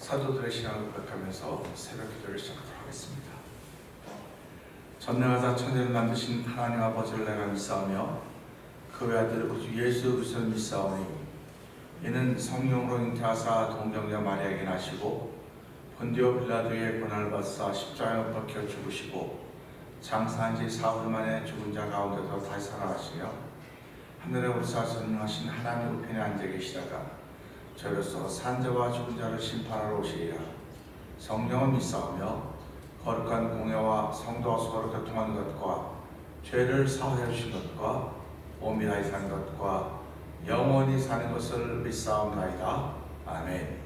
사도들의 신앙을 고백하면서 새벽 기도를 시작하도록 하겠습니다. 전능하사 천지를 만드신 하나님 아버지를 내가 믿사오며 그 외아들 우주 예수 그리스도를 믿사오니 이는 성령으로 잉태하사 동정녀 마리아에게 나시고 본디오 빌라도의 고난을 받사 십자가에 못 박혀 죽으시고 장사한 지 사흘 만에 죽은 자 가운데서 다시 살아나시며 하늘에 오르사 전능하신 하나님 우편에 앉아 계시다가 저로서 산자와 죽은 자를 심판하러 오시리라. 성령을 믿사오며 거룩한 공예와 성도와 서로 교통하는 것과 죄를 사하여 주신 것과 오미나이 사는 것과 영원히 사는 것을 믿사옵나이다. 아멘.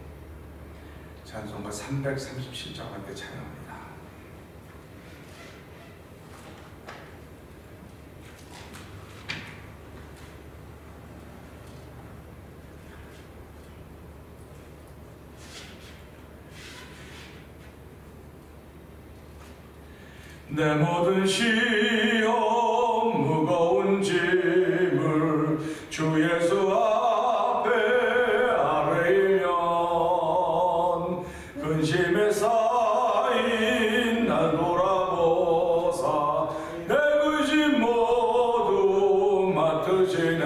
찬송가 337장 함께 찬양합니다. 내 모든 시험 무거운 짐을 주 예수 앞에 아뢰면 근심에 쌓인 날 돌아보사 내 그 짐 모두 맡으시네.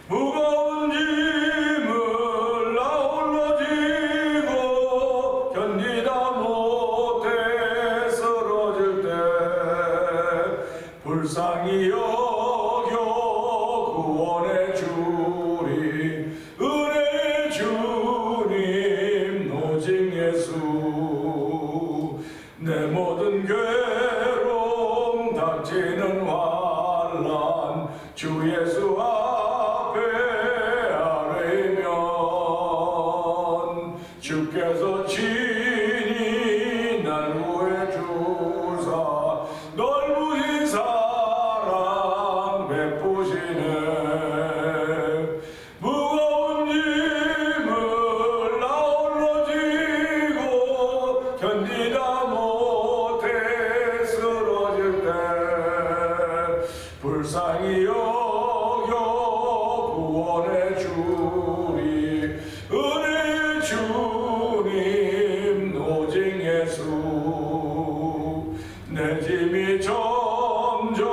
무거운 짐을 나 홀로 지고 견디다 못해 불쌍히 여겨 구원해 주리. 은혜의 주님 오직 예수. 내 모든 괴로움 닥치는 환난 주 예수 앞에 아뢰면 주께서 친히 날 구해 주사 넓으신 사랑 베푸시네. 무거운 짐을 나 홀로 지고 견디다 못해 쓰러질 때 불쌍히 여겨 구원해 주리. 은혜의 주님 오직 예수. 내 짐이 점점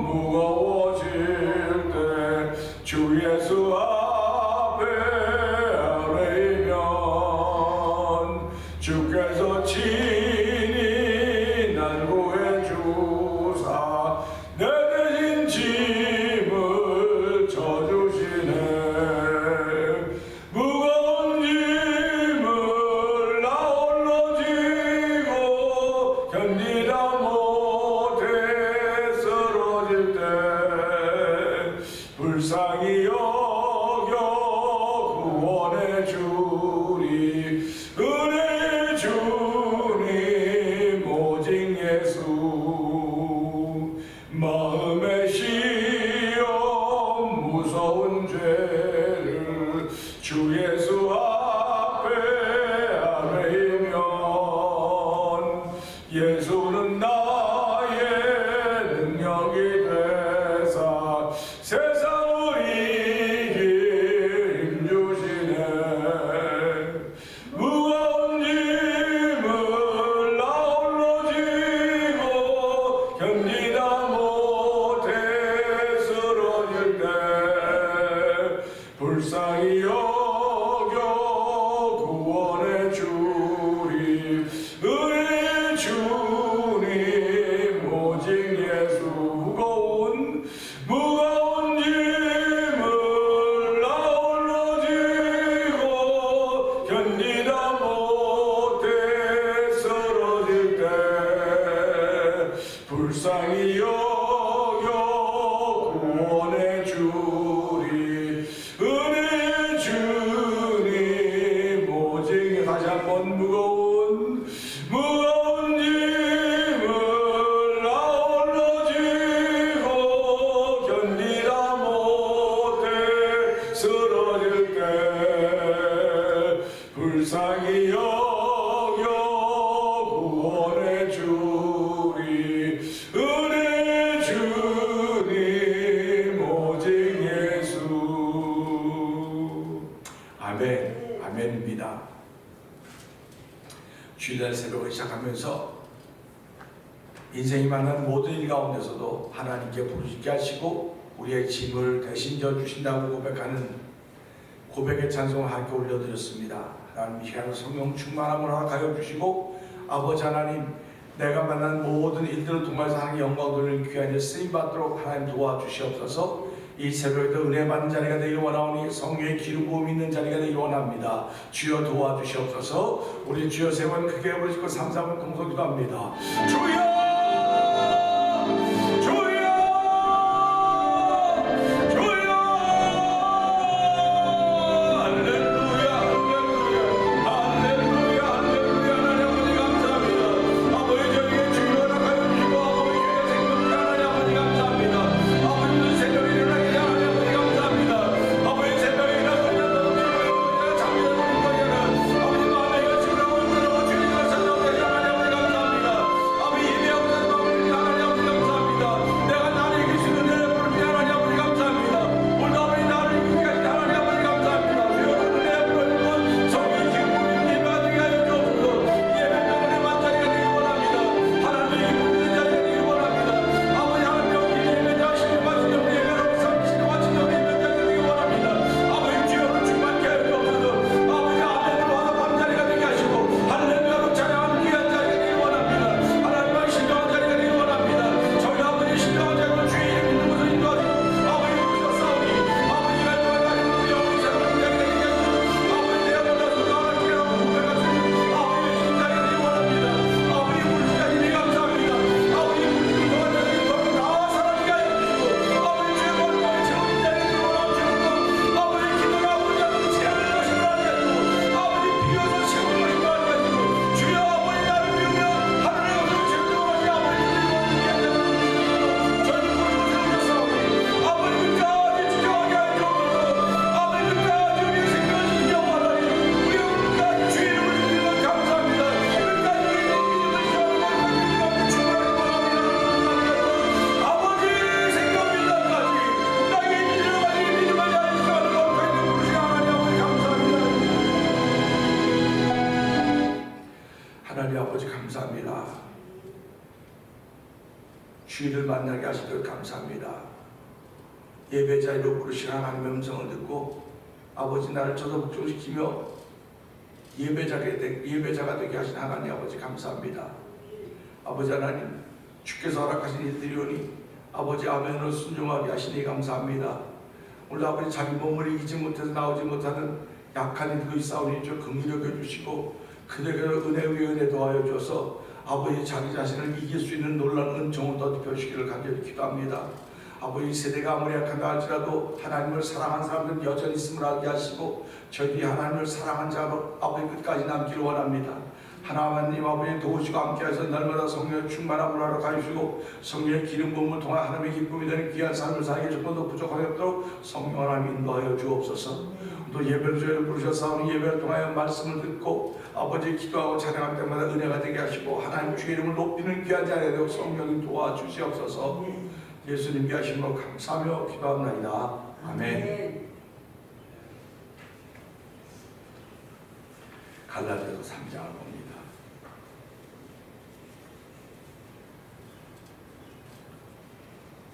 무거워질 때 주 예수 앞에 아뢰면 주께서 친히 날 구해 주사 내 대신 짐을 져주시네. 무거운 짐을 나 홀로 지고 견디다 못해 쓰러질 때 불쌍히 여겨 구원해 주리. 은혜의 주님 오직 예수. 마음의 시험 무서운 죄를 주 예수 앞에 아뢰면 예수는 나의 능력이 되사 세상을 이길 힘 주시네. 무거운 짐을 나 홀로 지고 견디다 못해 쓰러질 때 불쌍히 여겨 구원해 주리. 은혜의 주님 오직 예수. 무거운 짐을 나 홀로 지고 견디다 못해 쓰러질 때 불쌍히 여겨 구원해 주리. 은혜의 주님 오직. 다시 한번 무거운 짐을 나 홀로 지고 견디다 못해 쓰러질 때 불쌍히 여겨 구원해 주리. 은혜의 주님 오직 예수. 아멘. 아멘입니다. 주일날 새벽을 시작하면서 인생이 만난 모든 일 가운데서도 하나님께 부르짖게 하시고 우리의 짐을 대신 져주신다고 고백하는 고백의 찬송을 함께 올려드렸습니다. 하나님 이 시간에 성령 충만함을 허락하여 주시고 아버지 하나님, 내가 만난 모든 일들을 통해서 하나님의 영광 돌리는 귀한 일 쓰임받도록 하나님 도와주시옵소서. 이 새벽에도 은혜 받는 자리가 되길 원하오니 성령의 기름 부음 있는 자리가 되길 원합니다. 주여 도와주시옵소서. 우리 주여 세 번 크게 부르시고 삼삼을 동서 기도합니다. 주여! 주의를 만나게 하시도록 감사합니다. 예배자리로 부르시는 하나님의 음성을 듣고 아버지 나를 저도 복종시키며 예배자가 되게 하신 하나님 아버지 감사합니다. 아버지 하나님, 주께서 허락하신 일들이오니 아버지 아멘으로 순종하게 하시니 감사합니다. 오늘 아버지 자기 몸을 이기지 못해서 나오지 못하는 약한 이들도 있사오니 좀 긍휼히 여겨주시고 그들에게 은혜 위에 은혜 더하여 주어서 아버지 자기 자신을 이길 수 있는 놀라운 은총을 더입혀 주시기를 간절히 기도합니다. 아버지 세대가 아무리 약한다 할지라도 하나님을 사랑하는 사람들은 여전히 있음을 알게 하시고 저희들이 하나님을 사랑한 자로 아버지 끝까지 남기를 원합니다. 하나님 아버지 도우시고 함께하셔서 날마다 성령의 충만함을 허락하여 주시고 성령의 기름 부음을 통해 하나님의 기쁨이 되는 귀한 삶을 살게 조금도 부족함이 없도록 성령 하나님 인도하여 주옵소서. 또 예배를 저희를 부르셔서 예배를 통하여 말씀을 듣고 아버지 기도하고 찬양할 때마다 은혜가 되게 하시고 하나님 주의 이름을 높이는 귀한 자리가 되고 성령이 도와주시옵소서. 예수님께 하신 것 감사하며 기도합니다. 아멘. 갈라디아서 3장을 봅니다.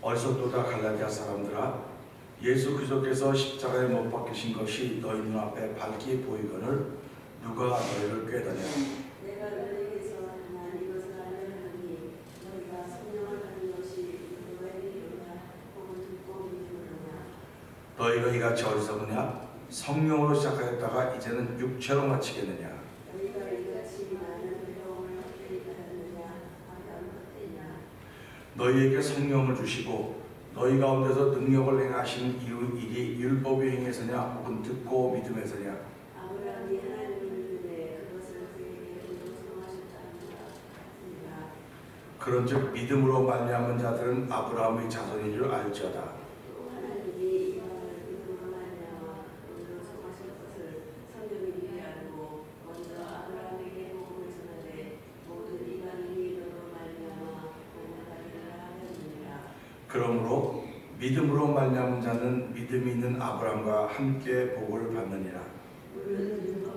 어리석도다 갈라디아 사람들아, 예수 그리스도께서 십자가에 못 박히신 것이 너희 눈앞에 밝게 보이거늘 누가 너희를 꾀더냐. 내가 너희에게서 난 이것을 알려하니 너희가 성령을 받는 것이 너희에게로다 혹은 듣고 믿음으로냐. 너희가 이같이 어리석으냐? 성령으로 시작하였다가 이제는 육체로 마치겠느냐. 너희가 이같이 많은 배움을 얻게 하였느냐. 아담 헛되냐. 너희에게 성령을 주시고 너희 가운데서 능력을 행하신 일이 율법의 행에서냐 혹은 듣고 믿음에서냐. 아브라함이 하나님을 믿음에 그것을 그에게 인정하셨다는 것 같으니라. 그런즉 믿음으로 말미암은 자들은 아브라함의 자손인 줄 알지어다. 또 하나님이 이방을 믿음으로 말미암아 본으로 정하실 것을 성경이 미리 알고 먼저 아브라함에게 복음을 전하되 모든 이방인이 믿음으로 말미암아 복음을 받으리라 하였느니라. 그러므로 믿음으로 말미암은 자는 믿음이 있는 아브라함과 함께 복을 받느니라. 물론 율법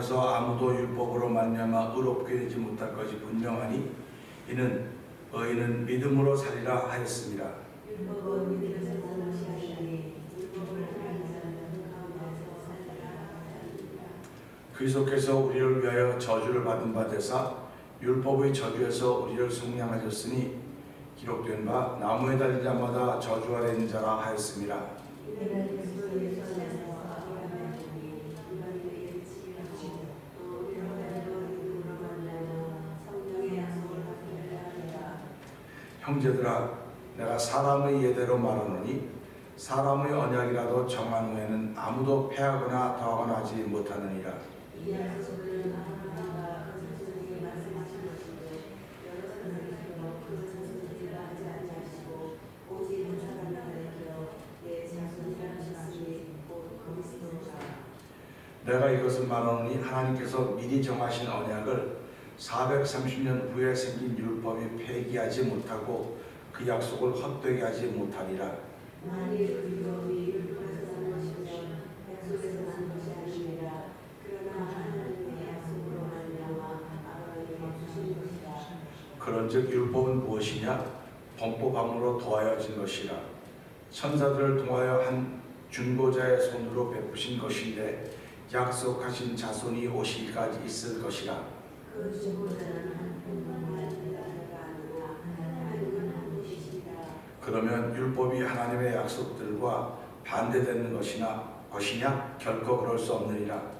세상에서 아무도 율법으로 말미암아 의롭게 되지 못할 것이 분명하니 이는 의인은 믿음으로 살리라 하였습니다. 율법은 믿음에서 나는 것이 아니니 율법을 하는 자는 가운데서 살리라 하였느니라. 그리스도께서 우리를 위하여 저주를 받은 바 되사 율법의 저주에서 우리를 속량하셨으니 기록된 바 나무에 달린 자마다 저주 아래 있는 자라 하였습니다. 이는 그리스도 예수 안에서 아브라함의 종이 이방인에게 지혜하고 또 우리로 하여금 믿음으로 말미암아 성령의 약속을 받게 하려 함이라. 형제들아 내가 사람의 예대로 말하노니 사람의 언약이라도 정한 후에는 아무도 패하거나 더하거나 하지 못하느니라. 이 약속은 아브라함과 그 자손에게 말씀하신 것인데 여러 사람이 있어 그 자손들이라 하지 아니하시고 오직 한 사람만 가리켜 내 자손이라 하셨으니 곧 그리스도라. 내가 이것을 말하노니 하나님께서 미리 정하신 언약을 430년 후에 생긴 율법이 폐기하지 못하고 그 약속을 헛되게 하지 못하리라. 만일 그 율법이 율법에서 난 것이면 약속에서 난 것이 아니니라. 그러나 하나님의 약속으로 말미암아 아브라함에게 주신 것이라. 그런즉 율법은 무엇이냐? 범법함으로 더하여진 것이라. 천사들을 통하여 한 중보자의 손으로 베푸신 것인데 약속하신 자손이 오시기까지 있을 것이라. 그 중보자는 한 분만 자가 아니라 하나님은 한 분이시니라. 그러면 율법이 하나님의 약속들과 반대되는 것이냐? 결코 그럴 수 없느니라.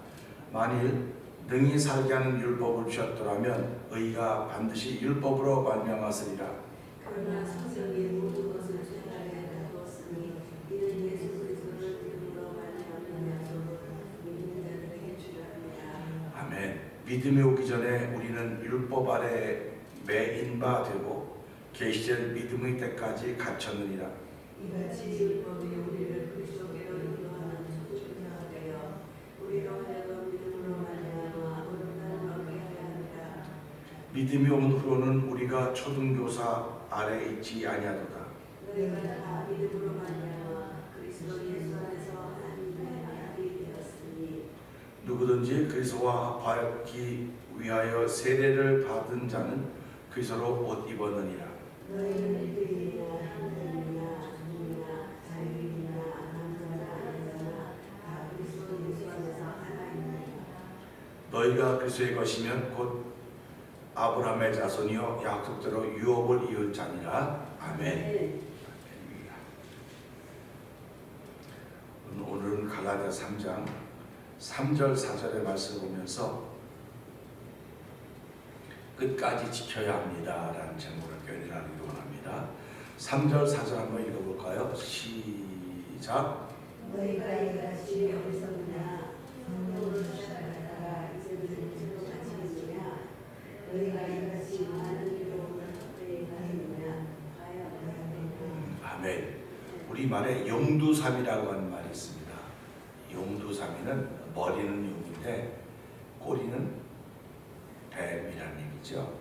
만일 능히 살게 하는 율법을 주셨더라면 의가 반드시 율법으로 말미암았으리라. 그러나 성경이 모든 것을 죄악에 다루었으니 이는 예수 그리스도를 믿음으로 말미암는 약속을 믿는 자들에게 주려 함이라. 아멘. 믿음이 오기 전에 우리는 율법 아래 매인 바 되고 계시될 믿음의 때까지 갇혔느니라. 이같이 율법이 우리를 그리스도께로 인도하는 초중표가 되어 우리로 하여금 믿음으로 말미암아 의롭다는 얻게 하려 함이라. 믿음이 온 후로는 우리가 초등교사 아래 있지 아니하도다. 너희가 다 믿음으로 말미암아 그리스도 예수 안에서 하나님의 아들이 되었으니 누구든지 그리스도와 합하기 위하여 세례를 받은 자는 그리스도로 옷 입었느니라. 너희는 유대인이나 헬라인이나 중이나 자유인이나 남자나 여자나 다 그리스도 예수 안에서 하나이니라. 너희가 그리스도의 것이면 곧 아브라함의 자손이요 약속대로 유업을 이을 자니라. 아멘. 오늘은 갈라디아 3장 3절 4절의 말씀을 보면서 끝까지 지켜야 합니다 라는 제목을 교회를 나누기 원합니다. 3절 4절 한번 읽어볼까요? 시작. 너희가 이같이 어리석으냐 성령으로 시작하다가 이제는 죄로 갇히느냐 너희가 이같이 많은 이름을 헛되이 가느냐 하여 하였느냐. 아멘. 우리말에 용두삼이라고 하는 말이 있습니다. 용두삼이는 머리는 용인데 꼬리는 뱀이라는 얘기죠.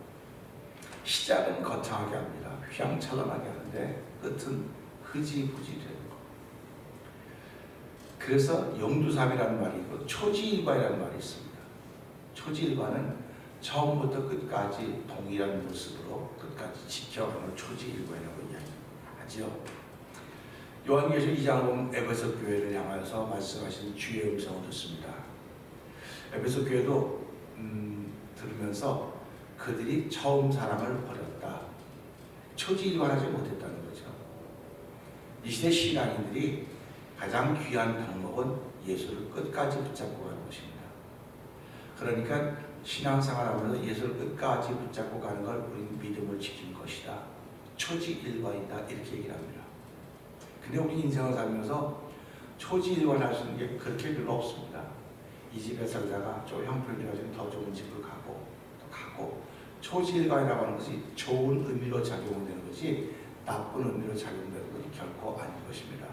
시작은 거창하게 합니다. 휘황찬란하게 하는데 끝은 흐지부지되는 거. 그래서 용두삼이라는 말이 있고 초지일관이라는 말이 있습니다. 초지일관은 처음부터 끝까지 동일한 모습으로 끝까지 지켜가는 초지일관이라고 이야기하죠. 요한계시록 2장을 보면 에베소 교회를 향하여서 말씀하신 주의 음성을 듣습니다. 에베소 교회도 들으면서 그들이 처음 사랑을 버렸다. 초지일관하지 못했다는 거죠. 이 시대 신앙인들이 가장 귀한 방법은 예수를 끝까지 붙잡고 가는 것입니다. 그러니까 신앙생활하면서 예수를 끝까지 붙잡고 가는 걸 우리는 믿음을 지킨 것이다. 초지일관이다. 이렇게 얘기를 합니다. 근데 우리 인생을 살면서 초지일관할 수 있는 게 그렇게 별로 없습니다. 이 집에 살다가 좀 형편이 가지고 더 좋은 집을 가고 또 가고 초지일관이라고 하는 것이 좋은 의미로 작용되는 것이 나쁜 의미로 작용되는 것이 결코 아닌 것입니다.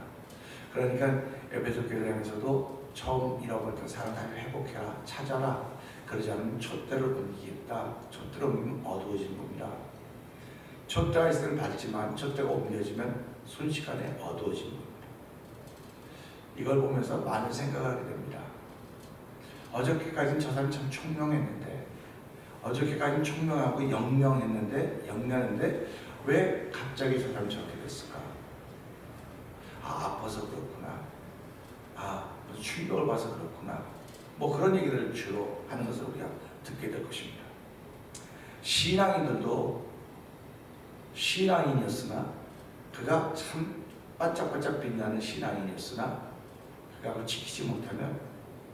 그러니까 에베소 교회를 향해서도 처음 잃어버렸던 사랑을 회복해라, 찾아라. 그러지 않으면 촛대를 옮기겠다. 촛대를 옮기면 어두워지는 겁니다. 촛대가 있을 때는 밝지만 촛대가 옮겨지면 순식간에 어두워지는 겁니다. 이걸 보면서 많은 생각을 하게 됩니다. 어저께까지는 저 사람이 참 총명했는데, 어저께까지는 총명하고 영명했는데 왜 갑자기 저 사람이 저렇게 됐을까? 아파서 그렇구나. 무슨 충격을 봐서 그렇구나. 뭐 그런 얘기들을 주로 하는 것을 우리가 듣게 될 것입니다. 신앙인들도 신앙인이었으나, 그가 참 반짝반짝 빛나는 신앙인이었으나 그가 그걸 지키지 못하면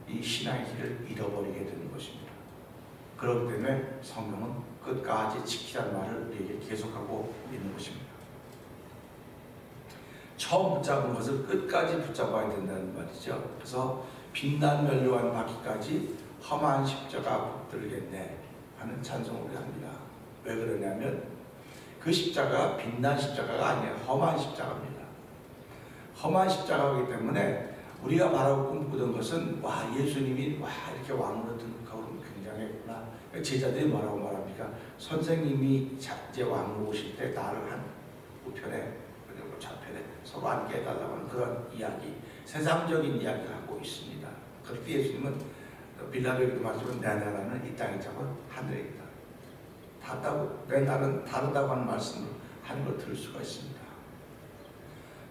이 신앙의 길을 잃어버리게 되는 것입니다. 그렇기 때문에 성경은 끝까지 지키라는 말을 우리에게 계속하고 있는 것입니다. 처음 붙잡은 것을 끝까지 붙잡아야 된다는 말이죠. 그래서 빛난 멸류관 받기까지 험한 십자가 붙들겠네 하는 찬송을 합니다. 왜 그러냐면 그 십자가 빛난 십자가가 아니에요. 험한 십자가입니다. 험한 십자가이기 때문에 우리가 바라고 꿈꾸던 것은 예수님이 이렇게 왕으로 등극하고 굉장했구나. 제자들이 뭐라고 말합니까? 선생님이 이제 왕으로 오실 때 나를 한 우편에 그리고 좌편에 서로 앉게 해달라고 하는 그런 이야기, 세상적인 이야기를 하고 있습니다. 그럴 때 예수님은 빌라도에게도 말하지만 내 나라는 이 땅에 잡은 하늘에 있다. 내 나라는 다르다고 하는 말씀을 하는 걸 들을 수가 있습니다.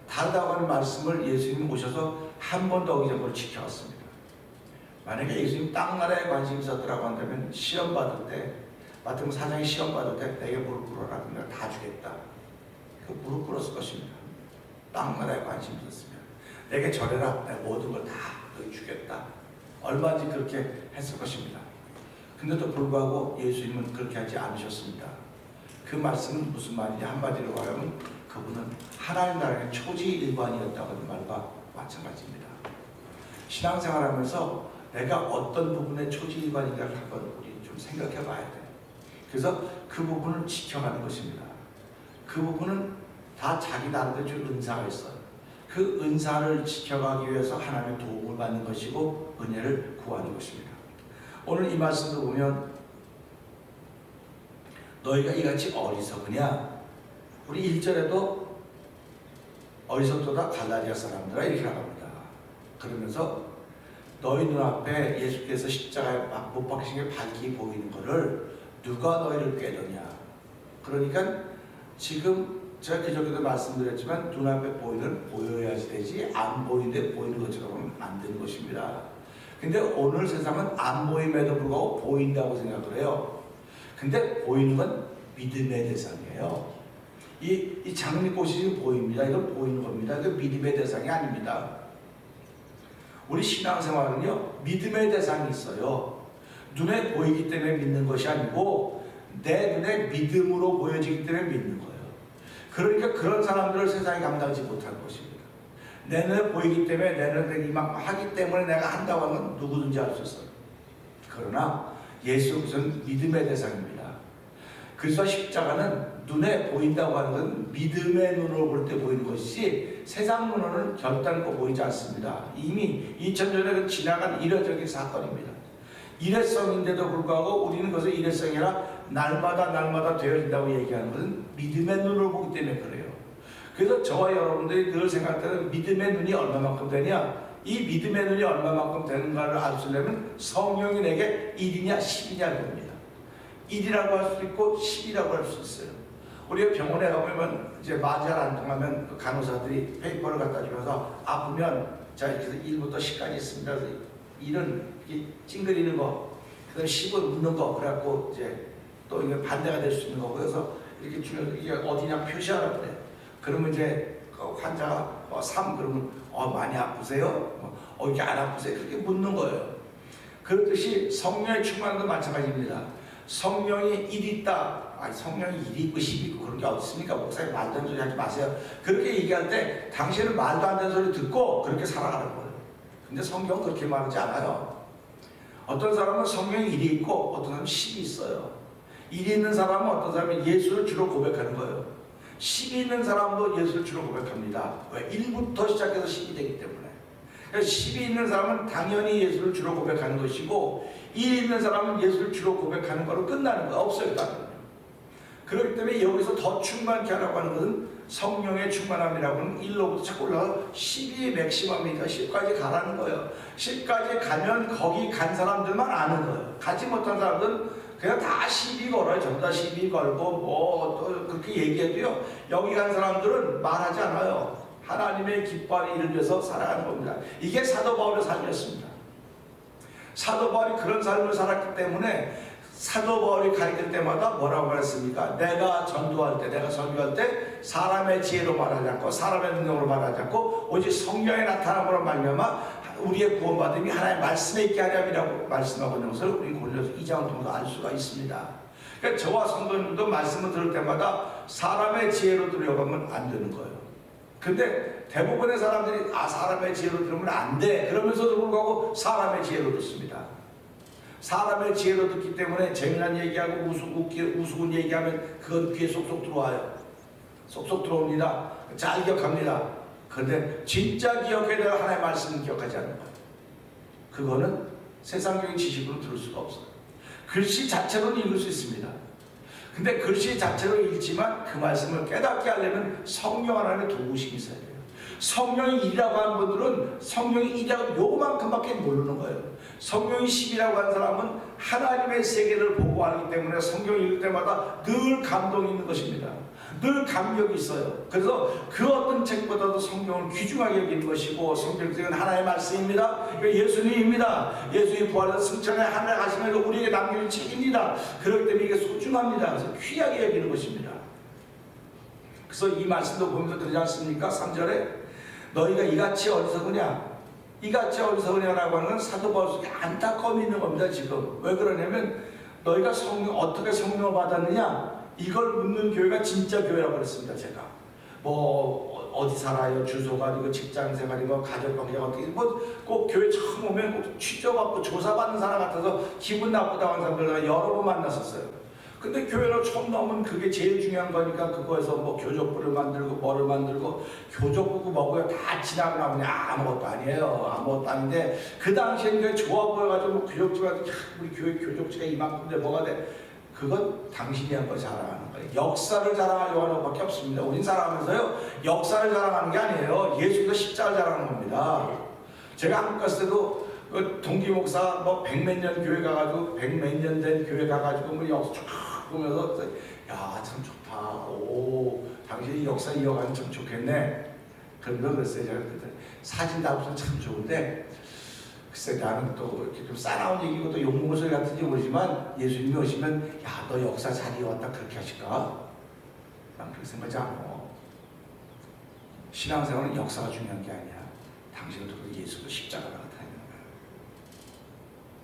다르다고 하는 말씀을 예수님이 오셔서 한 번도 어기적으로 지켜왔습니다. 만약에 예수님 땅 나라에 관심이 있었더라고 한다면 시험 받을 때, 마태복음 4장에 시험 받을 때 내게 무릎 꿇어라. 내가 다 주겠다. 그 무릎 꿇었을 것입니다. 땅 나라에 관심이 있었으면 내게 절해라. 내가 모든 걸 다 너희 주겠다. 얼마든지 그렇게 했을 것입니다. 근데도 불구하고 예수님은 그렇게 하지 않으셨습니다. 그 말씀은 무슨 말이냐? 한마디로 말하면 그분은 하나님 나라의 초지일관이었다고 하는 말과 마찬가지입니다. 신앙생활하면서 내가 어떤 부분의 초지일관인가를 한번 우리 좀 생각해 봐야 돼요. 그래서 그 부분을 지켜가는 것입니다. 그 부분은 다 자기 나름대로 준 은사가 있어요. 그 은사를 지켜가기 위해서 하나님의 도움을 받는 것이고 은혜를 구하는 것입니다. 오늘 이 말씀도 보면 너희가 이같이 어리석으냐? 우리 1절에도 어리석도다 갈라디아 사람들아 이렇게 나갑니다. 그러면서 너희 눈앞에 예수께서 십자가에 못 박히신 게 밝게 보이는 것을 누가 너희를 꾀더냐? 그러니까 지금 제가 그저께도 말씀드렸지만 눈앞에 보이는 보여야지 되지 안 보이는데 보이는 것처럼 하면 안 되는 것입니다. 근데 오늘 세상은 안 보임에도 불구하고 보인다고 생각을 해요. 근데 보이는 건 믿음의 대상이에요. 이 장미꽃이 보입니다. 이건 보이는 겁니다. 이건 믿음의 대상이 아닙니다. 우리 신앙생활은요, 믿음의 대상이 있어요. 눈에 보이기 때문에 믿는 것이 아니고 내 눈에 믿음으로 보여지기 때문에 믿는 거예요. 그러니까 그런 사람들을 세상이 감당하지 못하는 것입니다. 내 눈에 보이기 때문에 내 눈에 이만큼 하기 때문에 내가 한다고 하는 건 누구든지 할 수 있어요. 그러나 예수 그리스도는 믿음의 대상입니다. 그래서 십자가는 눈에 보인다고 하는 건 믿음의 눈으로 볼 때 보이는 것이지 세상 눈으로는 결단코 보이지 않습니다. 이미 2000년에 지나간 일회적인 사건입니다. 일회성인데도 불구하고 우리는 그것을 일회성이 아니라 날마다 되어진다고 얘기하는 것은 믿음의 눈으로 보기 때문에 그래요. 그래서 저와 여러분들이 늘 생각할 때는 믿음의 눈이 얼마만큼 되냐? 이 믿음의 눈이 얼마만큼 되는가를 알수려면 성령이 내게 1이냐 10이냐를 봅니다. 1이라고 할 수 있고 10이라고 할 수 있어요. 우리가 병원에 가보면 이제 말이 잘 안 통하면 그 간호사들이 페이퍼를 갖다 주면서 아프면 자 이렇게 해서 1부터 10까지 있습니다. 그래서 1은 찡그리는 거, 그 다음에 10은 웃는 거, 그래갖고 이제 또 이게 반대가 될 수 있는 거고, 그래서 이렇게 주면서 이게 어디냐 표시하라 그래. 그러면 이제 그 환자가 3 그러면 많이 아프세요? 이렇게 안 아프세요? 그렇게 묻는 거예요. 그렇듯이 성령의 충만도 마찬가지입니다. 성령이 1이 있다. 성령이 1이 있고 10이 있고 그런 게 어디 있습니까? 목사님 말도 안 되는 소리 하지 마세요. 그렇게 얘기할 때 당신은 말도 안 되는 소리 듣고 그렇게 살아가는 거예요. 근데 성경은 그렇게 말하지 않아요. 어떤 사람은 성령이 1이 있고 어떤 사람은 10이 있어요. 1이 있는 사람은 어떤 사람은 예수를 주로 고백하는 거예요. 10이 있는 사람도 예수를 주로 고백합니다. 왜? 1부터 시작해서 10이 되기 때문에. 10이 있는 사람은 당연히 예수를 주로 고백하는 것이고 1이 있는 사람은 예수를 주로 고백하는 거로 끝나는 거 없어요. 다른. 그렇기 때문에 여기서 더 충만케 하라고 하는 것은 성령의 충만함이라고는 1로부터 자꾸 올라가서 10이 맥시멈이니까 10까지 가라는 거예요. 10까지 가면 거기 간 사람들만 아는 거예요. 가지 못한 사람들은 그냥 다 시비 걸어요. 전부 다 시비 걸고 뭐 또 그렇게 얘기해도요. 여기 간 사람들은 말하지 않아요. 하나님의 기뻐하는 일을 위해서 살아가는 겁니다. 이게 사도 바울의 삶이었습니다. 사도 바울이 그런 삶을 살았기 때문에 사도 바울이 가르칠 때마다 뭐라고 말했습니까? 내가 전도할 때, 내가 설교할 때 사람의 지혜로 말하지 않고 사람의 능력으로 말하지 않고 오직 성령의 나타남으로 말미암아 우리의 구원받음이 하나님의 말씀에 있게 하렴이라고 말씀하고 있는 것을 우리 고린도서 2장을 통해서 알 수가 있습니다. 그러니까 저와 성도님도 말씀을 들을 때마다 사람의 지혜로 들으려면 안 되는 거예요. 근데 대부분의 사람들이 사람의 지혜로 들으면 안 돼. 그러면서도 불구하고 사람의 지혜로 듣습니다. 사람의 지혜로 듣기 때문에 재미난 얘기하고 우스운 얘기하면 그건 귀에 쏙쏙 들어와요. 쏙쏙 들어옵니다. 잘 기억합니다. 그런데 진짜 기억해야 될 하나님의 말씀은 기억하지 않는 거예요. 그거는 세상적인 지식으로 들을 수가 없어요. 글씨 자체로는 읽을 수 있습니다. 근데 글씨 자체로 읽지만 그 말씀을 깨닫게 하려면 성령 하나님의 도우심이 있어야 돼요. 성령이 1이라고 하는 분들은 성령이 1이라고 요만큼밖에 모르는 거예요. 성령이 10이라고 하는 사람은 하나님의 세계를 보고 하기 때문에 성경 읽을 때마다 늘 감동이 있는 것입니다. 늘 감격이 있어요. 그래서 그 어떤 책보다도 성경을 귀중하게 여기는 것이고 성경은 하나님의 말씀입니다. 예수님입니다. 예수님 부활해서 승천에 하늘에 가시면서 우리에게 남겨진 책입니다. 그렇기 때문에 이게 소중합니다. 그래서 귀하게 여기는 것입니다. 그래서 이 말씀도 보면서 그러지 않습니까? 3절에 너희가 이같이 어리석으냐? 이같이 어리석으냐라고 하는 건 사도 바울 속에 안타까움이 있는 겁니다. 지금 왜 그러냐면 너희가 어떻게 성령을 받았느냐? 이걸 묻는 교회가 진짜 교회라고 그랬습니다. 제가 뭐 어디 살아요? 주소가 아니고 직장생활이고 가족관계가 어떻게 뭐 꼭 교회 처음 오면 꼭 취조받고 조사받는 사람 같아서 기분 나쁘다고 하는 사람들 여러 번 만났었어요. 근데 교회로 처음 나오면 그게 제일 중요한 거니까 그거에서 뭐 교족부를 만들고 뭐를 만들고 교족부고 뭐고요 다 지나고 나면 아무것도 아니에요. 아무것도 아닌데 그 당시에 이게 좋아 보여가지고 뭐 교족지가 우리 교회 교족지가 이만큼인데 뭐가 돼? 그건 당신이 한 거 자랑하는 거예요. 역사를 자랑하려고 하는 것밖에 없습니다. 우린 살아가면서요 역사를 자랑하는 게 아니에요. 예수님도 십자가를 자랑하는 겁니다. 제가 한국 갔을 때도 그 동기 목사 뭐 100몇 년 교회 가가지고 100몇 년 된 교회 가가지고 뭐 역사 쭉 보면서 야 참 좋다. 오 당신이 역사 이어가면 참 좋겠네. 그런데 그랬어요. 제가 그때 사진 담으면 참 좋은데 글쎄 나는 또 이렇게 좀 싸나운 얘기고 또 욕먹을 소리 같은지 모르지만 예수님이 오시면 야 너 역사 잘 이어왔다 그렇게 하실까? 난 그렇게 생각하지 않아. 신앙생활은 역사가 중요한 게 아니야. 당신은 예수도 십자가가 나타내는 거야.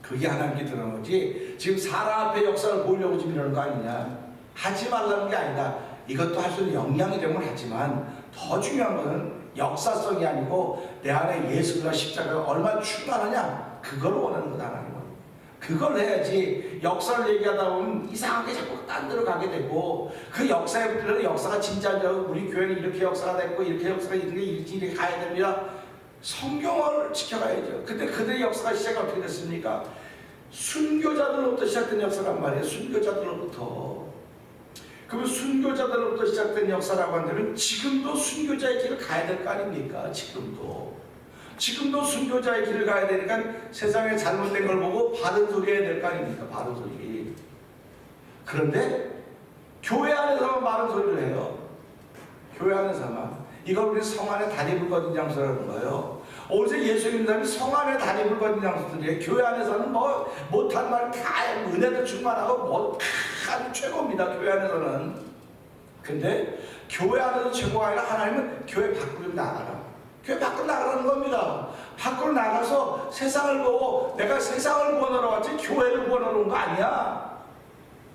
그게 하나님께 드러난 거지. 지금 사람 앞에 역사를 보이려고 지금 이러는 거 아니냐. 하지 말라는 게 아니다. 이것도 할 수 있는 역량이 되면 하지만 더 중요한 것은 역사성이 아니고 내 안에 예수가 십자가가 얼마나 충만하냐. 그걸 원하는 거다 하나님은. 그걸 해야지. 역사를 얘기하다 보면 이상하게 자꾸 딴 데로 가게 되고 그 역사에 붙들려 역사가 진짜인 줄 알고 우리 교회는 이렇게 역사가 됐고 이렇게 역사가 있는데 이렇게 가야 됩니다. 성경을 지켜가야죠. 근데 그들의 역사가 시작이 어떻게 됐습니까? 순교자들로부터 시작된 역사란 말이에요. 순교자들로부터. 그러면 순교자들로부터 시작된 역사라고 한다면 지금도 순교자의 길을 가야 될 거 아닙니까? 지금도 순교자의 길을 가야 되니까 세상에 잘못된 걸 보고 바른 소리 해야 될 거 아닙니까? 바른 소리. 그런데 교회 안에서만 바른 소리를 해요. 교회 안에서만. 이걸 우리 성 안에 다리 붉어진 장소라는 거예요. 어제 예수 믿는 사람이 성 안에 다리 붉어진 장소들이에요. 교회 안에서는 뭐 못한 말 다 은혜도 충만하고 뭐 아주 최고입니다. 교회 안에서는. 근데 교회 안에서 최고가 아니라 하나님은 교회 밖으로 나가라. 교회 밖으로 나가라는 겁니다. 밖으로 나가서 세상을 보고 내가 세상을 구원하러 왔지 교회를 구원하러 온 거 아니야.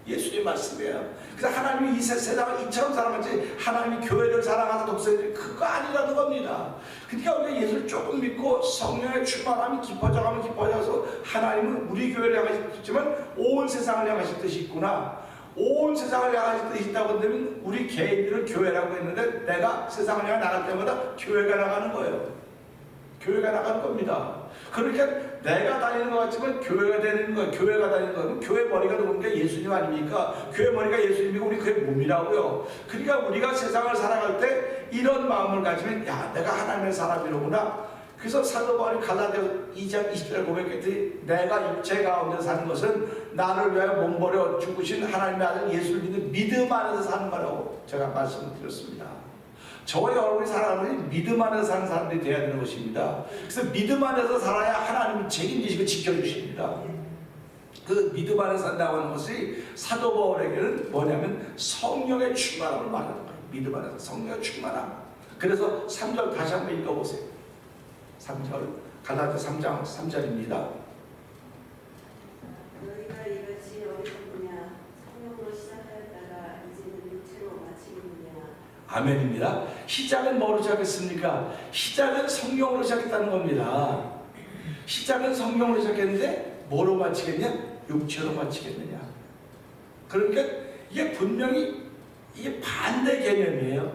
예수님 말씀이에요. 그래서 하나님이 이 세상을 이처럼 사랑하지 하나님이 교회를 사랑하는 독생들이 그거 아니라는 겁니다. 그러니까 우리가 예수를 조금 믿고 성령의 충만함이 깊어져가면 깊어져서 하나님은 우리 교회를 향하실 뜻이지만 온 세상을 향하실 뜻이 있구나. 온 세상을 향하실 뜻이 있다고 한다면 우리 개인들은 교회라고 했는데 내가 세상을 향해 나갈 때마다 교회가 나가는 거예요. 교회가 나가는 겁니다. 그러니까 내가 다니는 것 같지만 교회가 되는 거야. 교회가 다니는 거야. 교회 머리가 누굽니까? 예수님 아닙니까? 교회 머리가 예수님이고 우리 교회 몸이라고요. 그러니까 우리가 세상을 살아갈 때 이런 마음을 가지면 야, 내가 하나님의 사람이로구나. 그래서 사도 바울이 갈라디아 2장 20절 고백했더니 내가 육체 가운데 사는 것은 나를 위하여 몸버려 죽으신 하나님의 아들 예수를 믿는 믿음 안에서 사는 거라고 제가 말씀을 드렸습니다. 저와 여러분이 살아가는 믿음 안에서 사는 사람들이 되어야 되는 것입니다. 그래서 믿음 안에서 살아야 하나님이 책임지시고 지켜주십니다. 그 믿음 안에서 산다고 하는 것이 사도 바울에게는 뭐냐면 성령의 충만함을 말하는 거예요. 믿음 안에서 성령의 충만함. 그래서 3절 다시 한번 읽어보세요. 3절 갈라디아 3장 3절입니다. 너희가 이같이 어리석으냐 성령으로 시작하였다가 이제는 육체로 마치겠느냐. 아멘입니다. 시작은 뭐로 시작했습니까? 시작은 성령으로 시작했다는 겁니다. 시작은 성령으로 시작했는데 뭐로 마치겠냐? 육체로 마치겠느냐. 그러니까 이게 분명히 이게 반대 개념이에요.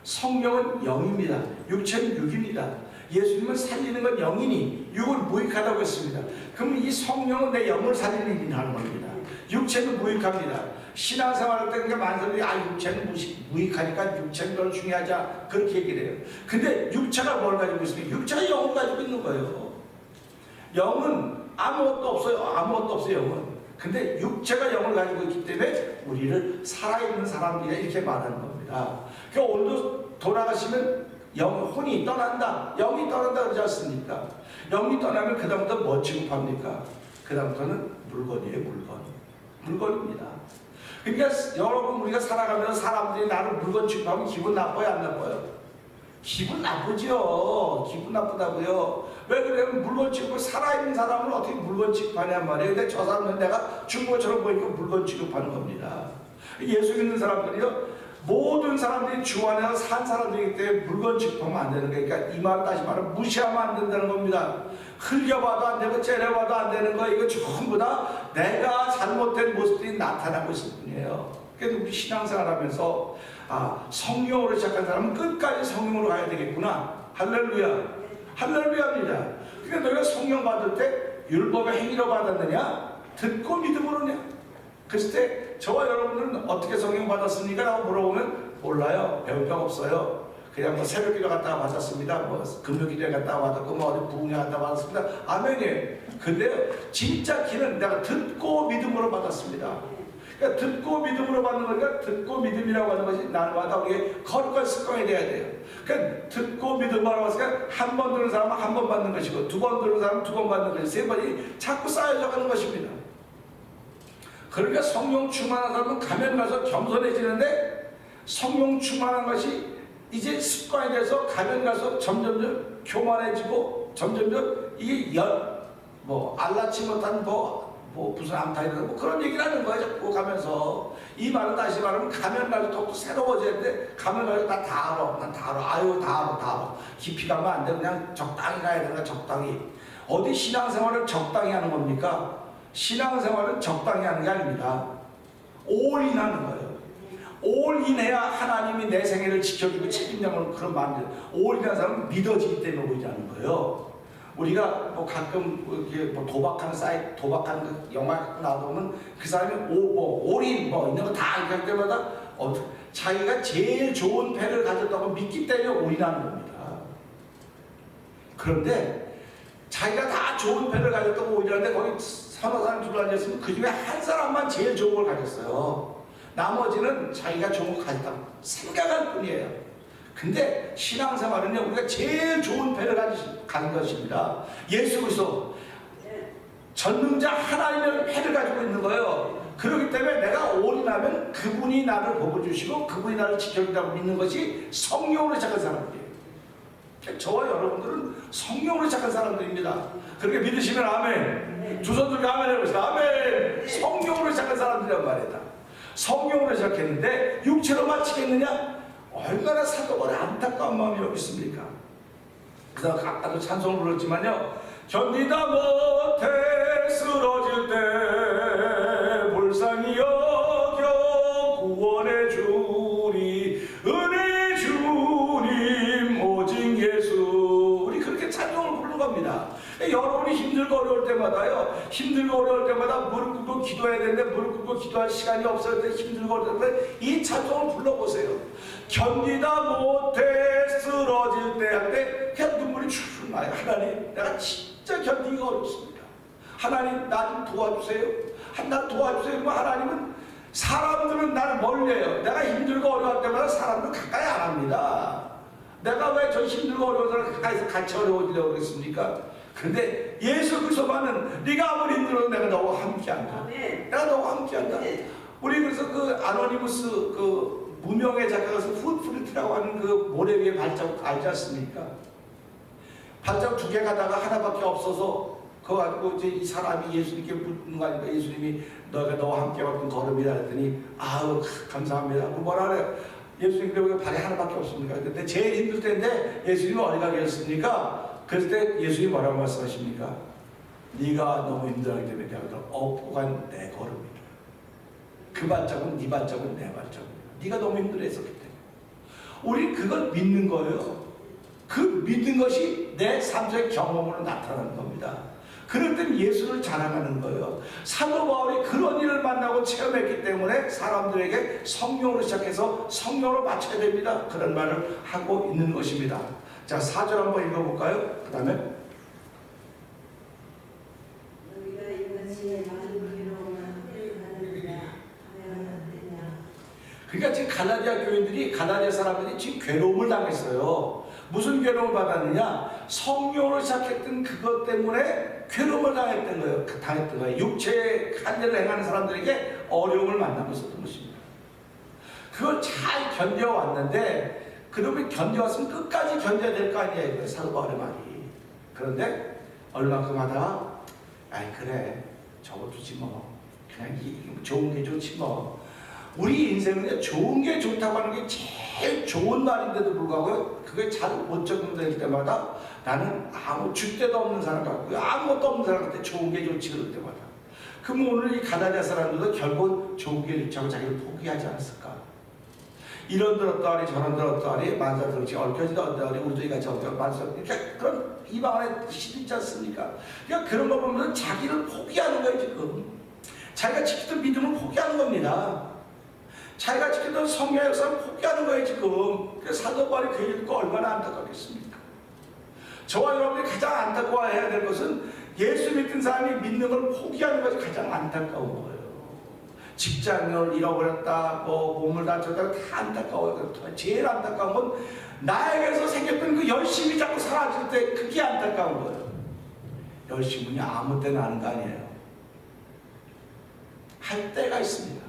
성령은 영입니다. 육체는 육입니다. 예수님은 살리는 건 영이니 육은 무익하다고 했습니다. 그럼 이 성령은 내 영을 살리는 일을 하는 겁니다. 육체는 무익합니다. 신앙생활할 때 그러니까 많은 사람들이 육체는 무익하니까 육체는 별로 중요하지 않아 그렇게 얘기를 해요. 근데 육체가 뭘 가지고 있습니까? 육체가 영을 가지고 있는 거예요. 영은 아무것도 없어요. 아무것도 없어요. 영은. 근데 육체가 영을 가지고 있기 때문에 우리를 살아있는 사람들이야 이렇게 말하는 겁니다. 그러니까 오늘도 돌아가시면 혼이 떠난다. 영이 떠난다 그러지 않습니까? 영이 떠나면 그 다음부터 뭐 취급합니까? 그 다음부터는 물건이에요. 물건입니다. 그러니까 여러분 우리가 살아가면서 사람들이 나를 물건 취급하면 기분 나빠요? 안 나빠요? 기분 나쁘죠. 기분 나쁘다고요. 왜 그러냐면 물건 취급을 살아있는 사람을 어떻게 물건 취급하냔 말이에요. 근데 저 사람은 내가 죽은 것처럼 보니까 물건 취급하는 겁니다. 예수 믿는 사람들이요. 모든 사람들이 주 안에서 산 사람들이기 때문에 물건 취급하면 안 되는 거예요. 그러니까 이 말 다시 말하면 무시하면 안 된다는 겁니다. 흘겨봐도 안 되고 째려봐도 안 되는 거 이거 전부 다 내가 잘못된 모습들이 나타나고 있을 뿐이에요. 그래서 우리 신앙생활 하면서 성령으로 시작한 사람은 끝까지 성령으로 가야 되겠구나. 할렐루야. 할렐루야입니다. 그러니까 너희가 성령 받을 때 율법의 행위로 받았느냐? 듣고 믿음으로냐? 그랬을 때 저와 여러분들은 어떻게 성령 받았습니까? 라고 물어보면 몰라요. 배울 적 없어요. 그냥 뭐 새벽기도 갔다가 받았습니다. 뭐 금요기도에 갔다가 받았고 뭐 어디 부흥회 갔다가 받았습니다. 아멘이에요. 근데요 진짜 길은 내가 듣고 믿음으로 받았습니다. 그러니까 듣고 믿음으로 받는 거니까 듣고 믿음이라고 하는 것이 날마다 우리의 거룩한 습관이 돼야 돼요. 그러니까 듣고 믿음으로 받으니까 한 번 들은 사람은 한 번 받는 것이고 두 번 들은 사람은 두 번 받는 것이고 세 번이 자꾸 쌓여져 가는 것입니다. 그러니까 성령 충만한 사람은 가면 가서 겸손해지는데 성령 충만한 것이 이제 습관이 돼서 가면 가서 점점점 교만해지고 점점점 이게 알라치 못한 무슨 암탈이다 그런 얘기를 하는 거예요. 자꾸 가면서 이 말은 다시 말하면 가면 가서 더욱더 새로워지는데 가면 가서 다 알아. 난 다 알아. 아유 다 알아. 깊이 가면 안 돼. 그냥 적당히 가야 되는 거야. 적당히. 어디 신앙생활을 적당히 하는 겁니까? 신앙생활은 적당히 하는 게 아닙니다. 올인하는 거예요. 올인해야 하나님이 내 생애를 지켜주고 책임감을 그런 마음들. 올인하는 사람은 믿어지기 때문에 올인하는 거예요. 우리가 가끔 이렇게 도박하는 사이트, 도박하는 그 영화 나오면 그 사람이 올인 있는 거 다 할 때마다 자기가 제일 좋은 패를 가졌다고 믿기 때문에 올인하는 겁니다. 그런데 자기가 다 좋은 패를 가졌다고 올인하는데 거기 서너 사람 둘러앉았으면 그 중에 한 사람만 제일 좋은 걸 가졌어요. 나머지는 자기가 좋은 걸 가졌다고 생각할 뿐이에요. 근데 신앙생활은요 우리가 제일 좋은 패를 가진 것입니다. 예수 그리스도 전능자 하나님의 패를 가지고 있는 거예요. 그렇기 때문에 내가 올인하면 그분이 나를 복을주시고 그분이 나를 지켜준다고 믿는 것이 성령으로 시작한 사람들이에요. 저와 여러분들은 성령으로 시작한 사람들입니다. 그렇게 믿으시면 아멘. 두 손 들고 아멘 해봅시다. 아멘. 성령으로 시작한 사람들이란 말이다. 성령으로 시작했는데 육체로 마치겠느냐? 얼마나 사도벌의 안타까운 마음이 여기 있습니까? 그래서 아까도 찬송을 불렀지만요 견디다 못해 쓰러질 때 불쌍히 여겨 구원해 주리 은혜 주님 오직 예수 우리 그렇게 찬송을 부르는 겁니다. 여러분이 힘들고 어려울 때마다요, 힘들고 어려울 때마다 무릎 꿇고 기도해야 되는데 무릎 꿇고 기도할 시간이 없어요. 힘들고 어려울 때 이 찬송을 불러보세요. 견디다 못해 쓰러질 때 할 때 그냥 눈물이 출출 나요. 하나님, 내가 진짜 견디기가 어렵습니다. 하나님, 나 좀 도와주세요. 나 도와주세요. 그러면 하나님은, 사람들은 나를 멀리해요. 내가 힘들고 어려울 때마다 사람들 가까이 안 합니다. 내가 왜 저 힘들고 어려운 사람 가까이서 같이 어려워지려고 그랬습니까? 그런데 예수 그리스도만은 네가 아무리 힘들어도 내가 너와 함께한다. 내가 너와 함께한다. 우리 그래서 그 아노니무스 그 무명의 작가가 풋프리트라고 하는 그 모래 위에 발자국 알지 않습니까? 발자국 2개 가다가 하나밖에 없어서 그거 가지고 이제 이 사람이 예수님께 묻는 거 아닙니까? 예수님이 너가 너와 함께 왔던 걸음이라 했더니 아우 감사합니다. 뭐라 그래? 예수님 그래 발이 하나밖에 없습니까? 근데 제일 힘들 때인데 예수님이 어디가 계셨습니까? 그랬을 때 예수님이 뭐라고 말씀하십니까? 네가 너무 힘들어하기 때문에 내가 너 업고 간 내 걸음이다. 그 발자국은 네 발자국은 내 발자국이다. 네가 너무 힘들어했었기 때문에. 우리 그걸 믿는 거예요. 그 믿는 것이 내 삶의 경험으로 나타나는 겁니다. 그럴 땐 예수를 자랑하는 거예요. 사도 바울이 그런 일을 만나고 체험했기 때문에 사람들에게 성령으로 시작해서 성령으로 맞춰야 됩니다. 그런 말을 하고 있는 것입니다. 자, 4절 한번 읽어볼까요? 그 다음에 너희가 이같이 많은 괴로움을 하느냐 하느냐. 그러니까 지금 갈라디아 교인들이, 갈라디아 사람들이 지금 괴로움을 당했어요. 무슨 괴로움을 받았느냐? 성령으로 시작했던 그것 때문에 괴로움을 당했던 거예요. 육체의 한계를 행하는 사람들에게 어려움을 만나고 있었던 것입니다. 그걸 잘 견뎌왔는데, 그러면 견뎌왔으면 끝까지 견뎌야 될 거 아니에요. 사도 바울의 말이. 그런데 얼마큼 하다가 아이 그래 저것도지 뭐, 그냥 좋은 게 좋지 뭐. 우리 인생은 좋은 게 좋다고 하는 게 제일 좋은 말인데도 불구하고 그게 잘 못 적용될 때마다 나는 아무 줏대도 없는 사람 같고요, 아무것도 없는 사람 같아. 좋은 게 좋지 그럴 때마다. 그럼 오늘 이 가나다 사람들도 결국 좋은 게 좋다고 자기를 포기하지 않았을까? 이런 들었다하니 저런 들었다하니 만사 들었지 얽혀지다 얻다하니 우리도 이같이 얽혀 만사, 이렇게 그런 이방 안에 시도 있지 않습니까? 그러니까 그런 거 보면 자기를 포기하는 거예요. 지금 자기가 지키던 믿음을 포기하는 겁니다. 자기가 지키던 성령의 역사를 포기하는 거예요. 지금. 그래서 사도 바울이 그 얘기 듣고 얼마나 안타깝겠습니까? 저와 여러분이 가장 안타까워해야 될 것은 예수 믿는 사람이 믿는 걸 포기하는 것이 가장 안타까운 거예요. 직장을 잃어버렸다, 뭐 몸을 다쳤다, 다 안타까워요. 제일 안타까운 건 나에게서 생겼던 그 열심이 자꾸 사라질 때 그게 안타까운 거예요. 열심은 아무 때나 하는 거 아니에요. 할 때가 있습니다.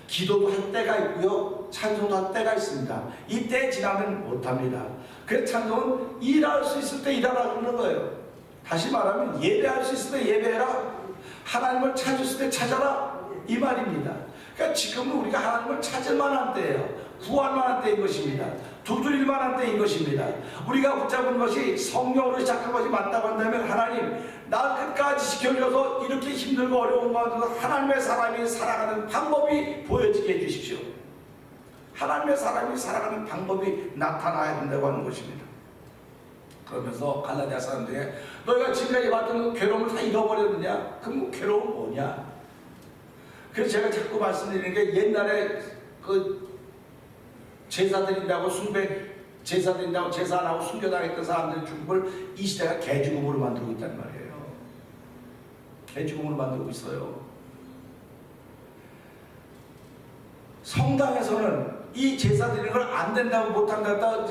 기도도 할 때가 있고요, 찬송도 할 때가 있습니다. 이때 지나면 못합니다. 그래서 찬송은 일할 수 있을 때 일하라 그러는 거예요. 다시 말하면 예배할 수 있을 때 예배해라, 하나님을 찾을 때 찾아라, 이 말입니다. 그러니까 지금은 우리가 하나님을 찾을 만한 때예요. 구할 만한 때인 것입니다. 두드릴 만한 때인 것입니다. 우리가 붙잡은 것이 성령으로 시작한 것이 맞다고 한다면 하나님, 나 끝까지 지켜줘서 이렇게 힘들고 어려운 가운데서 하나님의 사람이 살아가는 방법이 보여지게 해주십시오. 하나님의 사람이 살아가는 방법이 나타나야 된다고 하는 것입니다. 그러면서 갈라디아 사람들에게 너희가 지금까지 봤던 괴로움을 다 잃어버렸느냐? 그럼 괴로움은 뭐냐? 그래서 제가 자꾸 말씀드리는 게, 옛날에 그 제사 드린다고 제사 드린다고 제사 안 하고 순교당했던 사람들의 죽음을 이 시대가 개죽음으로 만들고 있단 말이에요. 개죽음으로 만들고 있어요. 성당에서는 이 제사 드리는 걸 안 된다고 못한다,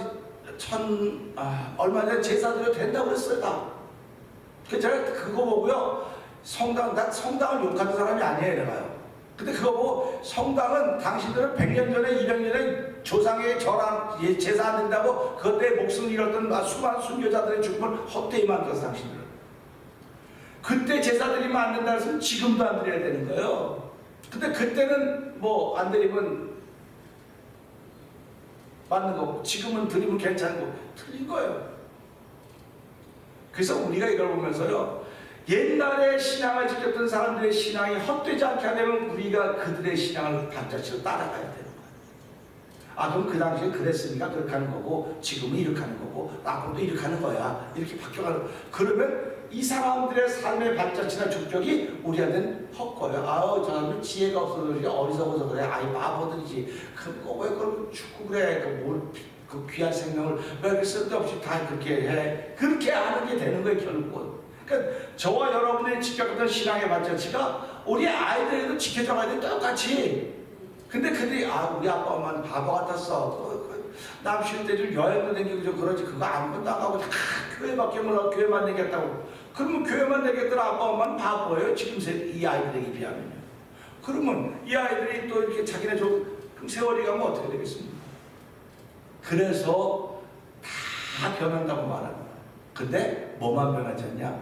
얼마 전에 제사 드려도 된다고 그랬어요, 다. 그래서 제가 그거 보고요, 성당을 욕하는 사람이 아니에요, 내가요. 근데 그거 보고, 성당은 당신들은 100년 전에 200년에 조상의 절한 제사 안 된다고 그것 때문에 목숨을 잃었던 수많은 순교자들의 죽음을 헛되이 만들어서 당신들은 그때 제사 드리면 안 된다 해서 지금도 안 드려야 되는 거예요. 근데 그때는 뭐 안 드리면 맞는 거고 지금은 드리면 괜찮은 거 틀린 거예요. 그래서 우리가 이걸 보면서요, 옛날에 신앙을 지켰던 사람들의 신앙이 헛되지 않게 하려면 우리가 그들의 신앙을 발자취로 따라가야 되는 거예요. 그럼 그 당시에 그랬으니까 그렇게 하는 거고 지금은 이렇게 하는 거고 앞으로도 이렇게 하는 거야, 이렇게 바뀌어가는 거예요. 그러면 이 사람들의 삶의 발자취나 주격이 우리한테는 헛거예요. 아우 저 사람들 지혜가 없어서 그래, 어리석어서 그래, 아이 바보들이지. 왜 그걸 죽고 그래? 그 귀한 생명을 왜 이렇게 쓸데없이 다 그렇게 해? 그렇게 하는 게 되는 거예요 결국은. 그러니까 저와 여러분의 지켜갔던 신앙의 발자취가 우리 아이들에도 지켜져가야 돼 똑같이. 근데 그들이 우리 아빠 엄마는 바보 같았어. 남 쉴 때 좀 여행도 다니고 좀 그러지. 그거 아무것도 나가고 다 교회밖에 몰라. 교회만 다녔다고. 그러면 교회만 다녔더라 아빠 엄마는 바보예요. 지금 이 아이들에게 비하면요. 그러면 이 아이들이 또 이렇게 자기네 좀 세월이 가면 어떻게 되겠습니까? 그래서 다 변한다고 말하는 거야. 근데 뭐만 변하지 않냐?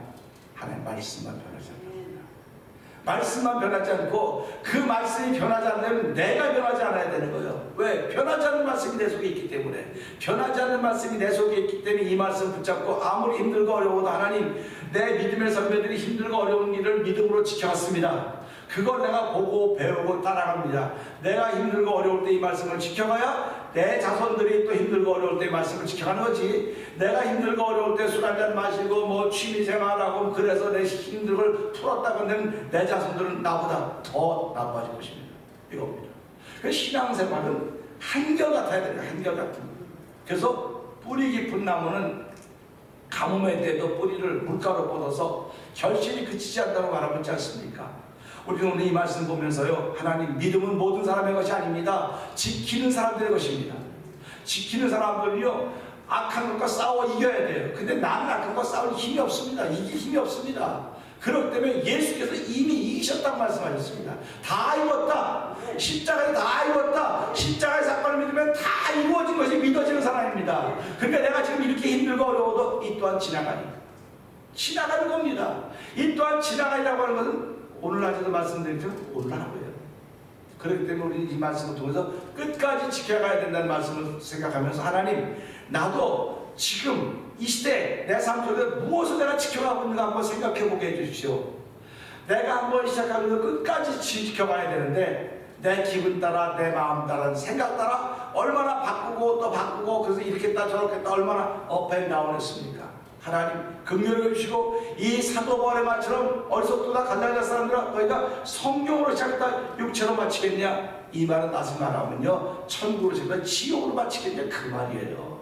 하나님 말씀만 변하지 않냐? 말씀만 변하지 않고 그 말씀이 변하지 않으면 내가 변하지 않아야 되는 거예요. 왜? 변하지 않는 말씀이 내 속에 있기 때문에. 변하지 않는 말씀이 내 속에 있기 때문에 이 말씀 붙잡고 아무리 힘들고 어려워도 하나님 내 믿음의 선배들이 힘들고 어려운 일을 믿음으로 지켜왔습니다. 그걸 내가 보고 배우고 따라갑니다. 내가 힘들고 어려울 때 이 말씀을 지켜가야 내 자손들이 또 힘들고 어려울 때 이 말씀을 지켜가는 거지. 내가 힘들고 어려울 때 술 한잔 마시고 뭐 취미생활하고 그래서 내 힘든 걸 풀었다고 하면 내 자손들은 나보다 더 나빠질 것입니다. 이겁니다. 그래서 신앙생활은 한결같아야 돼요. 한결같은. 그래서 뿌리 깊은 나무는 가뭄에 때도 뿌리를 물가로 뻗어서 결실이 그치지 않다고 말하고 있지 않습니까? 우리는 오늘 이 말씀 보면서요, 하나님 믿음은 모든 사람의 것이 아닙니다. 지키는 사람들의 것입니다. 지키는 사람들이요 악한 것과 싸워 이겨야 돼요. 근데 나는 악한 것과 싸울 힘이 없습니다. 이길 힘이 없습니다. 그렇기 때문에 예수께서 이미 이기셨다고 말씀하셨습니다. 다 이뤘다. 십자가에 다 이뤘다. 십자가의 사건을 믿으면 다 이루어진 것이 믿어지는 사람입니다. 그러니까 내가 지금 이렇게 힘들고 어려워도 이 또한 지나가는 겁니다. 이 또한 지나가리라고 하는 것은 오늘 낮에도 말씀드렸지만 오늘 하루예요. 그렇기 때문에 우리 이 말씀을 통해서 끝까지 지켜가야 된다는 말씀을 생각하면서 하나님 나도 지금 이 시대 내 삶 속에 무엇을 내가 지켜가고 있는가 한번 생각해 보게 해주십시오. 내가 한번 시작하면서 끝까지 지켜가야 되는데 내 기분 따라 내 마음 따라 생각 따라 얼마나 바꾸고 또 바꾸고 그래서 이렇게 했다 저렇게 했다 얼마나 업앤다운 했습니까? 하나님 긍휼을 주시고 이 사도 바울의 말처럼 어리석도다 갈라디아 사람들아 너희가 성경으로 시작했다 육체로 마치겠냐? 이 말은 다시 말하면요 천국으로 시작했다 지옥으로 마치겠냐 그 말이에요.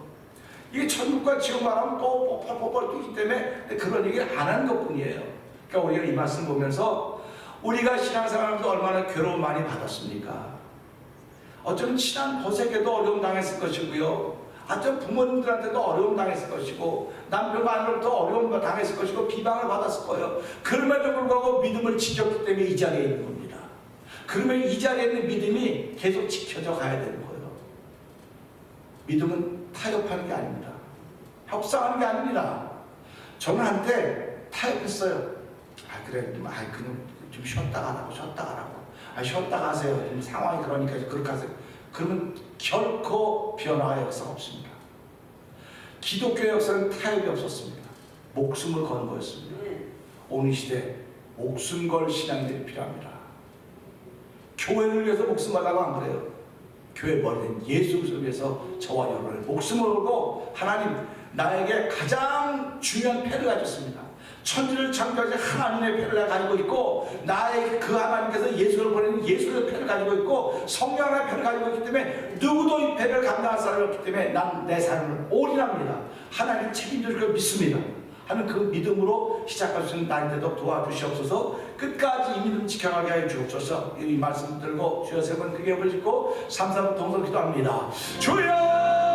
이게 천국과 지옥 말하면 또 뽀뽀뽀뽀 뛰기 때문에 그런 얘기를 안 하는 것뿐이에요. 그러니까 우리가 이 말씀 보면서 우리가 신앙생활하면서 얼마나 괴로움 많이 받았습니까? 어쩌면 친한 보색에도 어려움 당했을 것이고요. 어쩌면 부모님들한테도 어려움 당했을 것이고 남편과 아내로부터 어려움 당했을 것이고 비방을 받았을 거예요. 그럼에도 불구하고 믿음을 지켰기 때문에 이 자리에 있는 겁니다. 그러면 이 자리에 있는 믿음이 계속 지켜져 가야 되는 거예요. 믿음은 타협하는 게 아닙니다. 협상하는 게 아닙니다. 저는 한때 타협했어요. 그래, 그냥 좀 쉬었다가 하라고, 쉬었다가 하라고. 쉬었다가 하세요. 좀 상황이 그러니까 그렇게 하세요. 그러면 결코 변화의 역사가 없습니다. 기독교의 역사는 타협이 없었습니다. 목숨을 건 거였습니다. 오늘 시대 목숨 걸 신앙들이 필요합니다. 교회를 위해서 목숨 걸라고 안 그래요. 교회 머리는 예수 그리스도를 위해서 저와 여러분을 목숨을 걸고 하나님 나에게 가장 중요한 패를 가졌습니다. 천지를 창조하신 하나님의 패를 가지고 있고 나의 그 하나님께서 예수를 보내는 예수의 패를 가지고 있고 성령 하나의 패를 가지고 있기 때문에 누구도 이 패를 감당할 사람이 없기 때문에 난 내 삶을 올인합니다. 하나님 책임질 걸 믿습니다. 하는 그 믿음으로 시작할 수 있는 나인데도 도와주시옵소서. 끝까지 이 믿음 지켜가게 하여 주옵소서. 이 말씀 들고 주여 세 번 크게 벌 짓고 3, 4분 동성 기도합니다. 주여